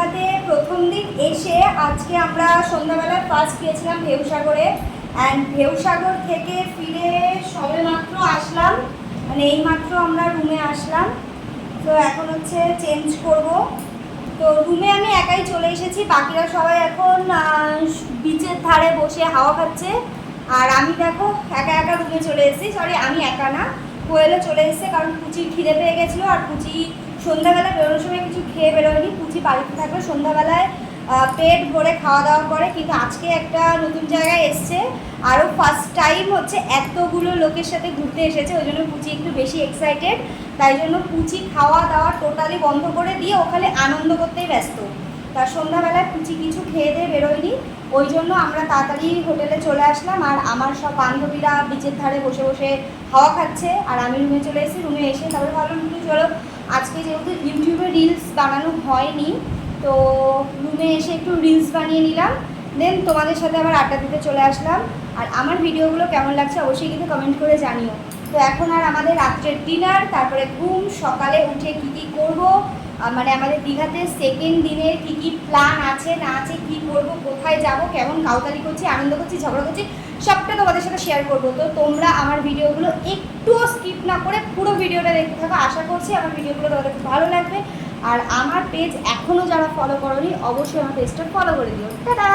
দীঘাতে প্রথম দিন এসে আজকে আমরা সন্ধ্যাবেলায় ফার্স্ট গিয়েছিলাম ঢেউসাগরে। অ্যান্ড ঢেউসাগর থেকে ফিরে সবেমাত্র আসলাম, মানে এইমাত্র আমরা রুমে আসলাম। তো এখন হচ্ছে চেঞ্জ করব। তো রুমে আমি একাই চলে এসেছি, বাকিরা সবাই এখন বিচের ধারে বসে হাওয়া খাচ্ছে। আর আমি দেখো একা একা রুমে চলে এসেছি। সরি, আমি একা না, কোয়েলও চলে এসেছে, কারণ পুচি খিদে পেয়ে গেছিলো। আর পুচি সন্ধ্যাবেলা বেরোনোর সময় কিছু খেয়ে বেরোয়নি। পুচি বাড়িতে থাকলে সন্ধ্যাবেলায় পেট ভরে খাওয়া দাওয়া করে, কিন্তু আজকে একটা নতুন জায়গায় এসছে, আরও ফার্স্ট টাইম হচ্ছে এতগুলো লোকের সাথে ঘুরতে এসেছে, ওই জন্য পুচি একটু বেশি এক্সাইটেড। তাই জন্য পুচি খাওয়া দাওয়া টোটালি বন্ধ করে দিয়ে ওখানে আনন্দ করতেই ব্যস্ত। তার সন্ধ্যাবেলায় পুচি কিছু খেয়ে দিয়ে বেরোয়নি, ওই জন্য আমরা তাড়াতাড়ি হোটেলে চলে আসলাম। আর আমার সব বান্ধবীরা বিচের ধারে বসে বসে হাওয়া খাচ্ছে, আর আমি রুমে চলে এসেছি। রুমে এসে তারপরে ভাবলাম একটু চলো, আজকে যেহেতু ইউটিউবে রিলস বানানো হয়নি, তো রুমে এসে একটু রিলস বানিয়ে নিলাম। দেন তোমাদের সাথে আবার আড্ডা দিতে চলে আসলাম। আর আমার ভিডিওগুলো কেমন লাগছে অবশ্যই কিন্তু কমেন্ট করে জানিও। তো এখন আর আমাদের রাত্রের ডিনার, তারপরে ঘুম, সকালে উঠে কী কী করবো, মানে আমাদের দীঘাতে সেকেন্ড দিনের কী কী প্ল্যান আছে না আছে, কী করবো, কোথায় যাব, কেমন কাউতালি করছি, আনন্দ করছি, ঝগড়া করছি, সবটা তোমাদের সাথে শেয়ার করবো। তো তোমরা আমার ভিডিওগুলো একটুও স্কিপ না করে পুরো ভিডিওটা দেখতে থাকো। আশা করছি আমার ভিডিওগুলো তোমাদের খুব ভালো লাগবে। আর আমার পেজ এখনও যারা ফলো করোনি অবশ্যই আমার পেজটা ফলো করে দিও। টাটা।